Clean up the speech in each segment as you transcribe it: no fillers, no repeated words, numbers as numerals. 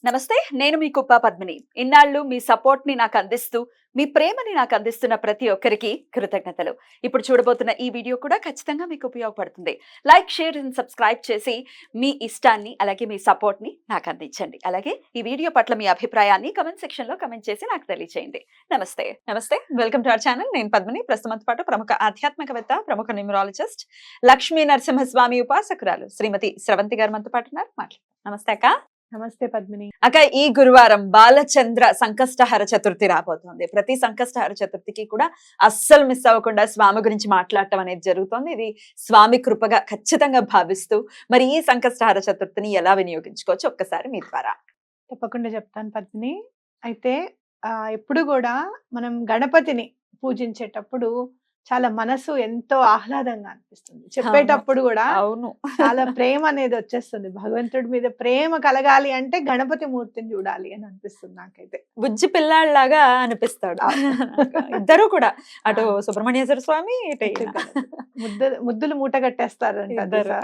నమస్తే. నేను మీ కుప్ప పద్మిని. ఇన్నాళ్ళు మీ సపోర్ట్‌ని నాకందిస్తూ, మీ ప్రేమని నాకందిస్తున్న ప్రతి ఒక్కరికి కృతజ్ఞతలు. ఇప్పుడు చూడబోతున్న ఈ వీడియో కూడా ఖచ్చితంగా మీకు ఉపయోగపడుతుంది. లైక్, షేర్ అండ్ సబ్స్క్రైబ్ చేసి మీ ఇష్టాన్ని, అలాగే మీ సపోర్ట్‌ని నాకందించండి. అలాగే ఈ వీడియో పట్ల మీ అభిప్రాయాన్ని కామెంట్ సెక్షన్‌లో కామెంట్ చేసి నాకు తెలియజేయండి. నమస్తే. నమస్తే. Welcome to our channel. నేను పద్మిని. ప్రస్తుతంతో పాటు ప్రముఖ ఆధ్యాత్మికవేత్త, ప్రముఖ న్యూమరాలజిస్ట్, లక్ష్మీ నరసింహస్వామి ఉపాసకురాలు శ్రీమతి స్రవంతి గారు మనతో పాటు ఉన్నారు. మాట్లాడదాం. నమస్తే అక్క. నమస్తే పద్మిని. అక్క, ఈ గురువారం బాలచంద్ర సంకష్టహర చతుర్థి రాబోతోంది. ప్రతి సంకష్టహర చతుర్థికి కూడా అస్సలు మిస్ అవ్వకుండా స్వామి గురించి మాట్లాడటం అనేది జరుగుతోంది. ఇది స్వామి కృపగా ఖచ్చితంగా భావిస్తూ, మరి ఈ సంకష్టహర చతుర్థిని ఎలా వినియోగించుకోవచ్చు ఒక్కసారి మీ ద్వారా. తప్పకుండా చెప్తాను పద్మిని. అయితే ఎప్పుడు కూడా మనం గణపతిని పూజించేటప్పుడు చాలా మనసు ఎంతో ఆహ్లాదంగా అనిపిస్తుంది. చెప్పేటప్పుడు కూడా అవును, చాలా ప్రేమ అనేది వచ్చేస్తుంది. భగవంతుడి మీద ప్రేమ కలగాలి అంటే గణపతి మూర్తిని చూడాలి అని అనిపిస్తుంది నాకైతే. బుజ్జి పిల్లాడిలాగా అనిపిస్తాడు ఇద్దరు కూడా, అటు సుబ్రహ్మణ్యేశ్వర స్వామి, ఇటు ఈయన. ముద్దులు మూట కట్టేస్తారు ఇద్దరు.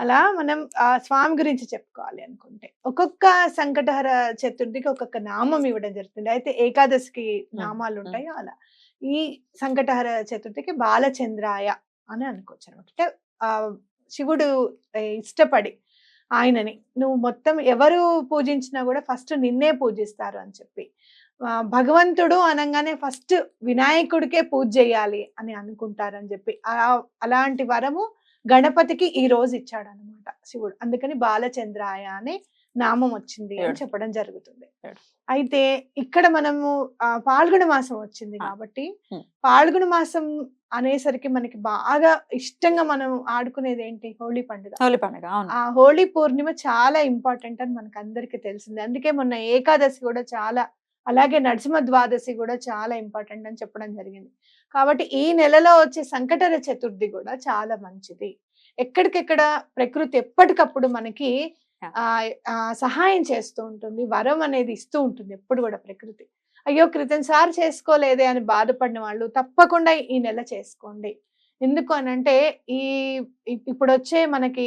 అలా మనం స్వామి గురించి చెప్పుకోవాలి అనుకుంటే ఒక్కొక్క సంకటహర చతుర్థికి ఒక్కొక్క నామం ఇవ్వడం జరుగుతుంది. అయితే ఏకాదశికి నామాలు ఉంటాయి. అలా ఈ సంకటహర చతుర్థికి బాలచంద్రాయ అని అనుకోవచ్చు అనమాట. అంటే శివుడు ఇష్టపడి ఆయనని నువ్వు మొత్తం ఎవరు పూజించినా కూడా ఫస్ట్ నిన్నే పూజిస్తారు అని చెప్పి, భగవంతుడు అనగానే ఫస్ట్ వినాయకుడికే పూజ చేయాలి అని అనుకుంటారని చెప్పి అలాంటి వరము గణపతికి ఈ రోజు ఇచ్చాడు అనమాట శివుడు. అందుకని బాలచంద్రాయ అనే నామం వచ్చింది అని చెప్పడం జరుగుతుంది. అయితే ఇక్కడ మనము పాల్గొన మాసం వచ్చింది కాబట్టి, పాల్గొన మాసం అనేసరికి మనకి బాగా ఇష్టంగా మనం ఆడుకునేది ఏంటి? హోలీ పండుగ. ఆ హోలీ పూర్ణిమ చాలా ఇంపార్టెంట్ అని మనకు అందరికి తెలిసింది. అందుకే మొన్న ఏకాదశి కూడా చాలా, అలాగే నరసింహ ద్వాదశి కూడా చాలా ఇంపార్టెంట్ అని చెప్పడం జరిగింది. కాబట్టి ఈ నెలలో వచ్చే సంకటహర చతుర్థి కూడా చాలా మంచిది. ఎక్కడికెక్కడ ప్రకృతి ఎప్పటికప్పుడు మనకి సహాయం చేస్తూ ఉంటుంది, వరం అనేది ఇస్తూ ఉంటుంది ఎప్పుడు కూడా ప్రకృతి. అయ్యో క్రితం సారి చేసుకోలేదే అని బాధపడిన వాళ్ళు తప్పకుండా ఈ నెల చేసుకోండి. ఎందుకు అనంటే ఇప్పుడు వచ్చే మనకి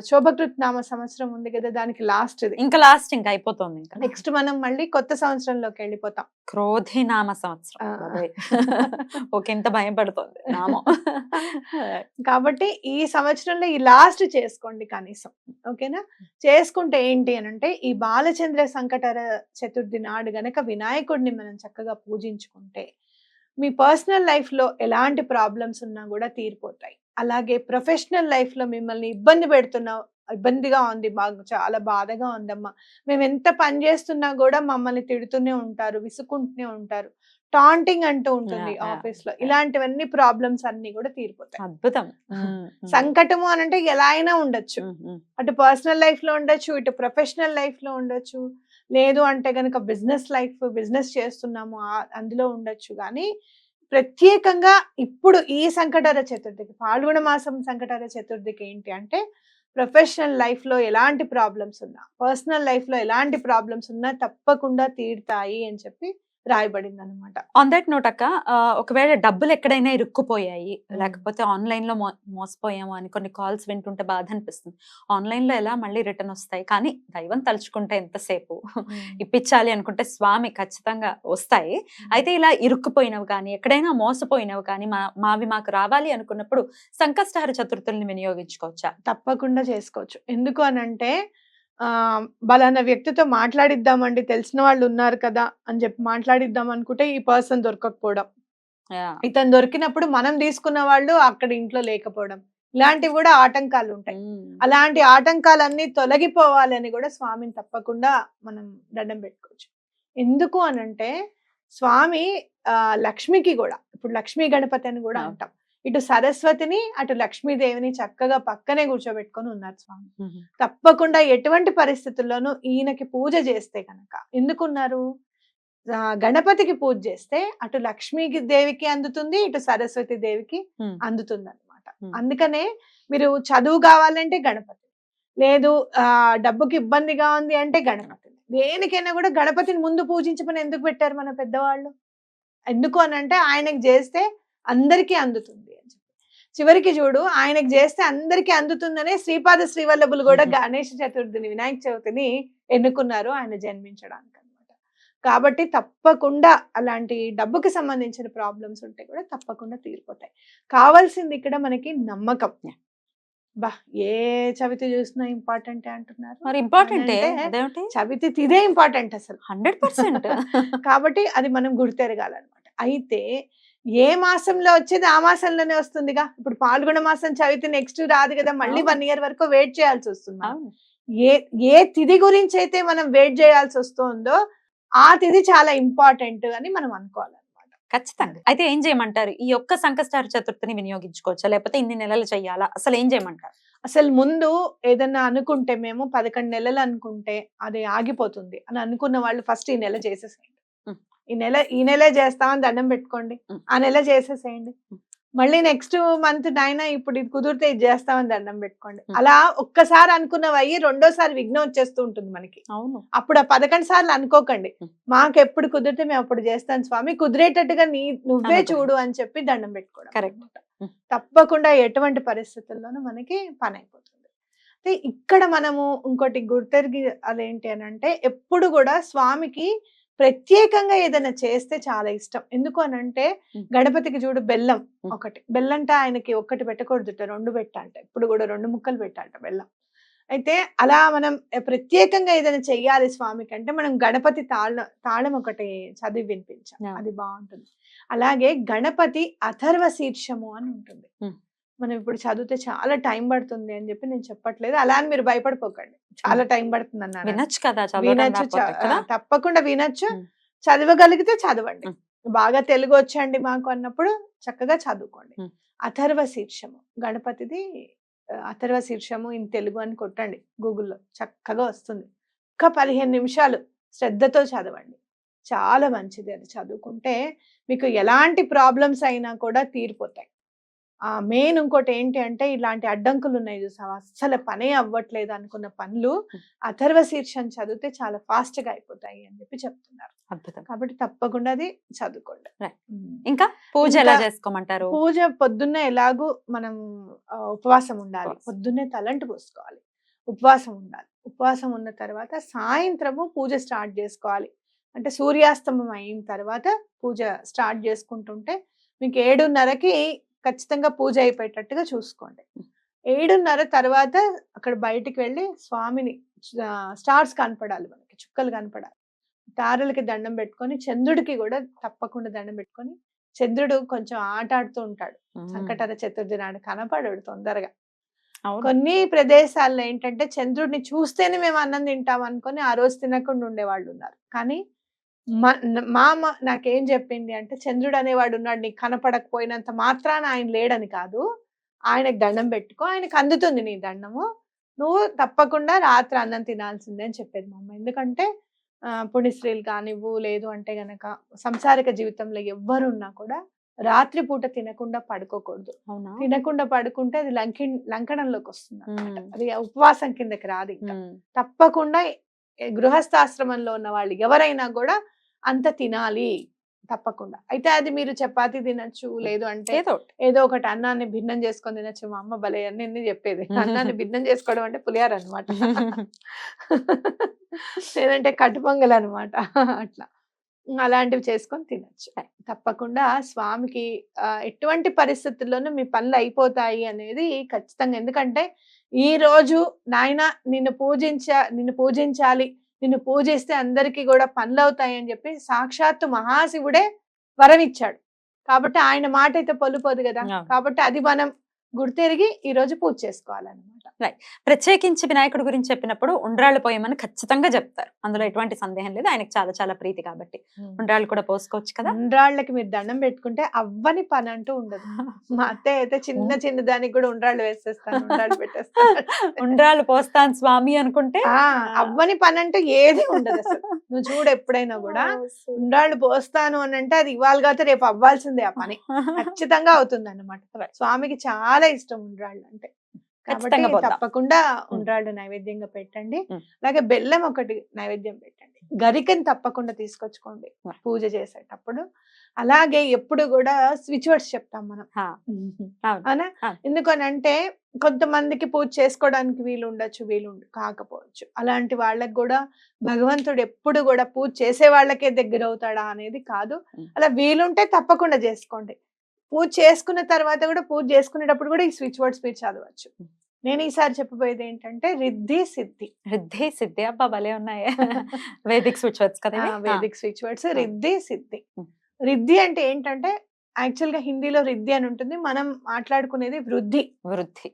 శోభకృత్ నామ సంవత్సరం ఉంది కదా, దానికి లాస్ట్ ఇది. ఇంకా లాస్ట్, ఇంకా అయిపోతుంది. నెక్స్ట్ మనం మళ్ళీ కొత్త సంవత్సరంలోకి వెళ్ళిపోతాం. క్రోధి నామ సంవత్సరం. ఓకే, ఎంత భయం పడుతుంది నామం. కాబట్టి ఈ సంవత్సరంలో ఈ లాస్ట్ చేసుకోండి కనీసం. ఓకేనా? చేసుకుంటే ఏంటి అనంటే, ఈ బాలచంద్ర సంకటహర చతుర్థి నాడు గనక వినాయకుడిని మనం చక్కగా పూజించుకుంటే మీ పర్సనల్ లైఫ్ లో ఎలాంటి ప్రాబ్లమ్స్ ఉన్నా కూడా తీరిపోతాయి. అలాగే ప్రొఫెషనల్ లైఫ్ లో మిమ్మల్ని ఇబ్బందిగా ఉంది, మాకు చాలా బాధగా ఉందమ్మా, మేము ఎంత పని చేస్తున్నా కూడా మమ్మల్ని తిడుతూనే ఉంటారు, విసుకుంటూనే ఉంటారు, టాంటింగ్ అంటూ ఉంటుంది ఆఫీస్ లో, ఇలాంటివన్నీ ప్రాబ్లమ్స్ అన్ని కూడా తీరిపోతాయి. అద్భుతం. సంకటము అనంటే ఎలా అయినా ఉండొచ్చు. అటు పర్సనల్ లైఫ్ లో ఉండొచ్చు, ఇటు ప్రొఫెషనల్ లైఫ్ లో ఉండొచ్చు, లేదు అంటే గనక బిజినెస్ చేస్తున్నాము అందులో ఉండొచ్చు. కానీ ప్రత్యేకంగా ఇప్పుడు ఈ సంకటహర చతుర్థికి, పాల్గొన మాసం సంకటహర చతుర్థికి ఏంటి అంటే, ప్రొఫెషనల్ లైఫ్ లో ఎలాంటి ప్రాబ్లమ్స్ ఉన్నా, పర్సనల్ లైఫ్ లో ఎలాంటి ప్రాబ్లమ్స్ ఉన్నా తప్పకుండా తీరుతాయి అని చెప్పి రాయబడింది అనమాట. ఆన్ దట్ నోట్ అక్క, ఒకవేళ డబ్బులు ఎక్కడైనా ఇరుక్కుపోయాయి, లేకపోతే ఆన్లైన్ లో మోసపోయాము అని కొన్ని కాల్స్ వింటుంటే బాధ అనిపిస్తుంది. ఆన్లైన్ లో ఎలా మళ్ళీ రిటర్న్ వస్తాయి, కానీ దైవం తలుచుకుంటే ఎంతసేపు, ఇప్పించాలి అనుకుంటే స్వామి ఖచ్చితంగా వస్తాయి. అయితే ఇలా ఇరుక్కుపోయినవి కానీ, ఎక్కడైనా మోసపోయినవి కానీ, మావి మాకు రావాలి అనుకున్నప్పుడు సంకష్టహర చతుర్థుల్ని వినియోగించుకోవచ్చా? తప్పకుండా చేసుకోవచ్చు. ఎందుకు అనంటే, బలానా వ్యక్తితో మాట్లాడిద్దామండి, తెలిసిన వాళ్ళు ఉన్నారు కదా అని చెప్పి మాట్లాడిద్దాం అనుకుంటే ఈ పర్సన్ దొరకకపోవడం, ఇతను దొరికినప్పుడు మనం తీసుకున్న వాళ్ళు అక్కడ ఇంట్లో లేకపోవడం, ఇలాంటివి కూడా ఆటంకాలు ఉంటాయి. అలాంటి ఆటంకాలన్నీ తొలగిపోవాలని కూడా స్వామిని తప్పకుండా మనం దండం పెట్టుకోవచ్చు. ఎందుకు అనంటే, స్వామి లక్ష్మికి కూడా, ఇప్పుడు లక్ష్మీ గణపతి అని కూడా అంటాం, ఇటు సరస్వతిని అటు లక్ష్మీదేవిని చక్కగా పక్కనే కూర్చోబెట్టుకొని ఉన్నారు స్వామి. తప్పకుండా ఎటువంటి పరిస్థితుల్లోనూ ఈయనకి పూజ చేస్తే కనుక, ఎందుకున్నారు, గణపతికి పూజ చేస్తే అటు లక్ష్మీదేవికి అందుతుంది, ఇటు సరస్వతి దేవికి అందుతుంది అనమాట. అందుకనే మీరు చదువు కావాలంటే గణపతి, లేదు డబ్బుకి ఇబ్బందిగా ఉంది అంటే గణపతిని, దేనికైనా కూడా గణపతిని ముందు పూజించమని ఎందుకు పెట్టారు మన పెద్దవాళ్ళు? ఎందుకు అనంటే ఆయనకి చేస్తే అందరికీ అందుతుంది అని చెప్పి. చివరికి చూడు ఆయనకి చేస్తే అందరికి అందుతుందనే శ్రీపాద శ్రీవల్లభులు కూడా గణేష్ చతుర్థిని వినాయక చవితిని ఎన్నుకున్నారు ఆయన జన్మించడానికి అన్నమాట. కాబట్టి తప్పకుండా అలాంటి డబ్బుకి సంబంధించిన ప్రాబ్లమ్స్ ఉంటే కూడా తప్పకుండా తీరిపోతాయి. కావాల్సింది ఇక్కడ మనకి నమ్మకం. బా ఏ చవితి చూసినా ఇంపార్టెంట్ అంటున్నారు. మరి ఇంపార్టెంట్ అంటే చవితి తిదే ఇంపార్టెంట్ అసలు 100%. కాబట్టి అది మనం గుర్తెరగాలన్నమాట. అయితే ఏ మాసంలో వచ్చేది ఆ మాసంలోనే వస్తుందిగా. ఇప్పుడు పాల్గొన మాసం చవితి నెక్స్ట్ రాదు కదా, మళ్ళీ 1 year వరకు వెయిట్ చేయాల్సి వస్తుంది మనం. ఏ ఏ తిథి గురించి అయితే మనం వెయిట్ చేయాల్సి వస్తుందో ఆ తిథి చాలా ఇంపార్టెంట్ అని మనం అనుకోవాలి. ఖచ్చితంగా. అయితే ఏం చేయమంటారు? ఈ ఒక్క సంకష్టహర చతుర్థిని వినియోగించుకోవచ్చా, లేకపోతే ఇన్ని నెలలు చెయ్యాలా, అసలు ఏం చేయమంటారు? అసలు ముందు ఏదన్నా అనుకుంటే మేము 11 నెలలు అనుకుంటే అది ఆగిపోతుంది అని అనుకున్న వాళ్ళు ఫస్ట్ ఈ నెల చేసేసేయండి. ఈ నెలే చేస్తామని దండం పెట్టుకోండి, ఆ నెల చేసేసేయండి. మళ్ళీ నెక్స్ట్ మంత్ నాయన ఇప్పుడు ఇది కుదిరితే ఇది చేస్తామని దండం పెట్టుకోండి. అలా ఒక్కసారి అనుకున్నవి అయ్యి రెండోసారి విఘ్నం వచ్చేస్తూ ఉంటుంది మనకి. అవును. అప్పుడు ఆ 11 సార్లు అనుకోకండి, మాకు ఎప్పుడు కుదిరితే మేము అప్పుడు చేస్తాం స్వామి, కుదిరేటట్టుగా నువ్వే చూడు అని చెప్పి దండం పెట్టుకోవడం. కరెక్ట్. తప్పకుండా ఎటువంటి పరిస్థితుల్లోనూ మనకి పని అయిపోతుంది. అయితే ఇక్కడ మనము ఇంకోటి గుర్తెరిగి అదేంటి అని అంటే, ఎప్పుడు కూడా స్వామికి ప్రత్యేకంగా ఏదైనా చేస్తే చాలా ఇష్టం. ఎందుకు అని అంటే గణపతికి చూడు బెల్లం ఒకటి, బెల్లంట ఆయనకి ఒక్కటి పెట్టకూడదుట, 2 పెట్టాలంట. ఇప్పుడు కూడా 2 ముక్కలు పెట్టాలంట బెల్లం. అయితే అలా మనం ప్రత్యేకంగా ఏదైనా చెయ్యాలి స్వామికి అంటే మనం గణపతి తాళం ఒకటి చదివి వినిపించాలి, అది బాగుంటుంది. అలాగే గణపతి అథర్వ శీర్షము అని ఉంటుంది. మనం ఇప్పుడు చదివితే చాలా టైం పడుతుంది అని చెప్పి నేను చెప్పట్లేదు, అలా అని మీరు భయపడిపోకండి, చాలా టైం పడుతుంది అన్నారు. వినొచ్చు కదా, వినొచ్చు, తప్పకుండా వినొచ్చు. చదవగలిగితే చదవండి. బాగా తెలుగు వచ్చండి మాకు అన్నప్పుడు చక్కగా చదువుకోండి. అథర్వ శీర్షము గణపతిది, అథర్వ శీర్షము ఇన్ తెలుగు అని కొట్టండి గూగుల్లో, చక్కగా వస్తుంది. ఒక్క 15 నిమిషాలు శ్రద్ధతో చదవండి, చాలా మంచిది. అది చదువుకుంటే మీకు ఎలాంటి ప్రాబ్లమ్స్ అయినా కూడా తీరిపోతాయి. మెయిన్ ఇంకోటి ఏంటి అంటే, ఇలాంటి అడ్డంకులు ఉన్నాయి చూసావా, అస్సలు పనే అవ్వట్లేదు అనుకున్న పనులు అథర్వ శీర్షం చదివితే చాలా ఫాస్ట్ గా అయిపోతాయి అని చెప్పి చెప్తున్నారు. అద్భుతం. కాబట్టి తప్పకుండా అది చదువుకోండి. ఇంకా పూజ ఎలా చేసుకోమంటారు? పూజ పొద్దున్నే ఎలాగూ మనం ఉపవాసం ఉండాలి, పొద్దున్నే తలంటు పోసుకోవాలి, ఉపవాసం ఉండాలి. ఉపవాసం ఉన్న తర్వాత సాయంత్రము పూజ స్టార్ట్ చేసుకోవాలి. అంటే సూర్యాస్తమం అయిన తర్వాత పూజ స్టార్ట్ చేసుకుంటుంటే మీకు 7:30కి ఖచ్చితంగా పూజ అయిపోయేటట్టుగా చూసుకోండి. 7:30 తర్వాత అక్కడ బయటికి వెళ్ళి స్వామిని, స్టార్స్ కనపడాలి మనకి, చుక్కలు కనపడాలి, తారలకి దండం పెట్టుకొని, చంద్రుడికి కూడా తప్పకుండా దండం పెట్టుకొని, చంద్రుడు కొంచెం ఆటాడుతూ ఉంటాడు సంకటహర చతుర్థి నాడు, కనపడాడు తొందరగా. కొన్ని ప్రదేశాల్లో ఏంటంటే చంద్రుడిని చూస్తేనే మేము అన్నం తింటాం అనుకొని ఆ రోజు తినకుండా ఉండేవాళ్ళు ఉన్నారు. కానీ మా నాకేం చెప్పింది అంటే, చంద్రుడు అనేవాడు ఉన్నాడు, నీకు కనపడకపోయినంత మాత్రాన ఆయన లేడని కాదు, ఆయనకు దండం పెట్టుకో, ఆయనకు అందుతుంది నీ దండము, నువ్వు తప్పకుండా రాత్రి అన్నం తినాల్సిందే అని చెప్పేది మా అమ్మ. ఎందుకంటే పుణ్యశ్రీలు కానివ్వు, లేదు అంటే గనక సంసారిక జీవితంలో ఎవ్వరున్నా కూడా రాత్రి పూట తినకుండా పడుకోకూడదు. తినకుండా పడుకుంటే అది లంకనంలోకి వస్తుంది అన్నమాట, అది ఉపవాసం కిందకి రాదు. ఇంకా తప్పకుండా గృహస్థాశ్రమంలో ఉన్న వాళ్ళు ఎవరైనా కూడా అంత తినాలి తప్పకుండా. అయితే అది మీరు చపాతి తినచ్చు, లేదు అంటే ఏదో ఒకటి అన్నాన్ని భిన్నం చేసుకొని తినచ్చు. మా అమ్మ భలే అన్ని చెప్పేది, అన్నాన్ని భిన్నం చేసుకోవడం అంటే పులిహార అనమాట, లేదంటే కట్టు పొంగల్ అనమాట, అట్లా అలాంటివి చేసుకొని తినచ్చు. తప్పకుండా స్వామికి ఎటువంటి పరిస్థితుల్లోనూ మీ పనులు అయిపోతాయి అనేది ఖచ్చితంగా. ఎందుకంటే ఈ రోజు నాయన నిన్ను పూజించాలి, నిన్ను పూజిస్తే అందరికీ కూడా పనులు అవుతాయి అని చెప్పి సాక్షాత్తు మహాశివుడే వరం ఇచ్చాడు. కాబట్టి ఆయన మాట అయితే పొల్లుపోదు కదా. కాబట్టి అది మనం గుర్తెరిగి ఈ రోజు పూజ చేసుకోవాలన్నమాట. ప్రత్యేకించి వినాయకుడి గురించి చెప్పినప్పుడు ఉండ్రాళ్ళు పోయమని ఖచ్చితంగా చెప్తారు, అందులో ఎటువంటి సందేహం లేదు. ఆయనకు చాలా చాలా ప్రీతి కాబట్టి ఉండ్రాళ్ళు కూడా పోసుకోవచ్చు కదా. ఉండ్రాళ్ళకి మీరు దండం పెట్టుకుంటే అవ్వని పని అంటూ ఉండదు. మా అత్తయ్య అయితే చిన్న దానికి కూడా ఉండ్రాళ్ళు వేసేస్తాను, ఉండ్రాళ్ళు పెట్టేస్తాను, ఉండ్రాళ్ళు పోస్తాను స్వామి అనుకుంటే అవ్వని పని అంటూ ఏది ఉండదు అసలు. నువ్వు చూడు ఎప్పుడైనా కూడా ఉండ్రాళ్ళు పోస్తాను అని అంటే అది ఇవాళ కాదు రేపు అవ్వాల్సిందే, ఆ పని ఖచ్చితంగా అవుతుంది అన్నమాట. స్వామికి చాలా ఇష్టం ఉండ్రాళ్ళు అంటే, కాబట్టి తప్పకుండా ఉండ్రాళ్ళు నైవేద్యంగా పెట్టండి. అలాగే బెల్లం ఒకటి నైవేద్యం పెట్టండి. గరికని తప్పకుండా తీసుకొచ్చుకోండి Right. పూజ చేసేటప్పుడు. అలాగే ఎప్పుడు కూడా స్విచ్ వర్డ్స్ చెప్తాం మనం, హా. అవును. అవునా? అవును. ఎందుకనంటే కొంతమందికి పూజ చేసుకోవడానికి వీలు ఉండొచ్చు, వీలు కాకపోవచ్చు. అలాంటి వాళ్ళకి కూడా భగవంతుడు ఎప్పుడు కూడా పూజ చేసే వాళ్ళకే దగ్గర అవుతాడా అనేది కాదు. అలా వీలుంటే తప్పకుండా చేసుకోండి. పూజ చేసుకున్న తర్వాత కూడా, పూజ చేసుకునేటప్పుడు కూడా ఈ స్విచ్ వర్డ్స్ మీరు చదవచ్చు. నేను ఈసారి చెప్పబోయేది ఏంటంటే రిద్ధి సిద్ధి. రిద్ధి సిద్ధి, అబ్బా భలే ఉన్నాయి. వేదిక్ స్విచ్ వర్డ్స్ కదా ఇవి? వేదిక్ స్విచ్ వర్డ్స్ రిద్ధి సిద్ధి. Hmm. రిద్ధి అంటే ఏంటంటే యాక్చువల్ గా హిందీలో రిద్ధి అని ఉంటుంది, మనం మాట్లాడుకునేది వృద్ధి. వృద్ధి.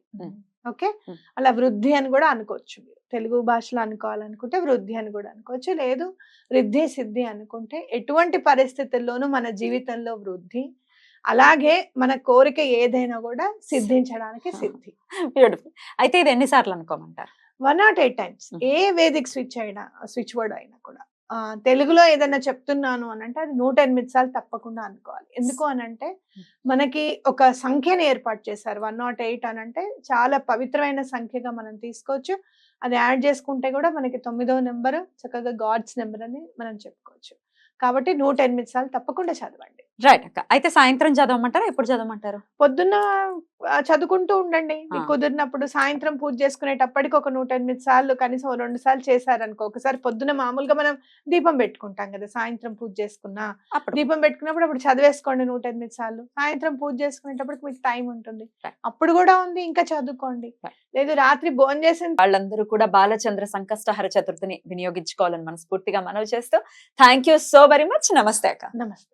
Okay, Hmm. అలా వృద్ధి అని కూడా అనుకోవచ్చు. మీరు తెలుగు భాషలో అనుకోవాలనుకుంటే వృద్ధి అని కూడా అనుకోవచ్చు, లేదు రిద్ధి సిద్ధి అనుకుంటే ఎటువంటి పరిస్థితుల్లోనూ మన జీవితంలో వృద్ధి, అలాగే మన కోరిక ఏదైనా కూడా సిద్ధించడానికి సిద్ధి. బ్యూటిఫుల్. అయితే ఇది ఎన్నిసార్లు అనుకోమంటారు? 108 టైమ్స్. Hmm. ఏ వేదిక్ స్విచ్ అయినా, స్విచ్ వర్డ్ అయినా కూడా తెలుగులో ఏదైనా చెప్తున్నాను అని అంటే అది 108 సార్లు తప్పకుండా అనుకోవాలి. ఎందుకు అనంటే మనకి ఒక సంఖ్యని ఏర్పాటు చేశారు 108 అని అంటే, చాలా పవిత్రమైన సంఖ్యగా మనం తీసుకోవచ్చు. అది యాడ్ చేసుకుంటే కూడా మనకి 9వ నెంబర్ చక్కగా గాడ్స్ నెంబర్ అని మనం చెప్పుకోవచ్చు. కాబట్టి 108 సార్లు తప్పకుండా చదవండి. రైట్ అక్క. అయితే సాయంత్రం చదవమంటారా, ఎప్పుడు చదవమంటారు? పొద్దున్న చదువుకుంటూ ఉండండి. మీకు ఆ. కుదిరినప్పుడు సాయంత్రం పూజ చేసుకునేటప్పటికి ఒక 108 సార్లు, కనీసం 2 సార్లు చేశారనుకో. ఒకసారి పొద్దున మామూలుగా మనం దీపం పెట్టుకుంటాం కదా, సాయంత్రం పూజ చేసుకున్నా అప్పుడు దీపం పెట్టుకున్నప్పుడు అప్పుడు చదివేసుకోండి 108 సార్లు. సాయంత్రం పూజ చేసుకునేటప్పటికి మీకు టైం ఉంటుంది, Right. అప్పుడు కూడా ఉంది, ఇంకా చదువుకోండి. Right. లేదు రాత్రి భోజనం చేసిన వాళ్ళందరూ కూడా బాలచంద్ర సంకష్టహర చతుర్థిని వినియోగించుకోవాలని మనస్ఫూర్తిగా మనవి చేస్తూ thank you so very much. నమస్తే అక్క. నమస్తే.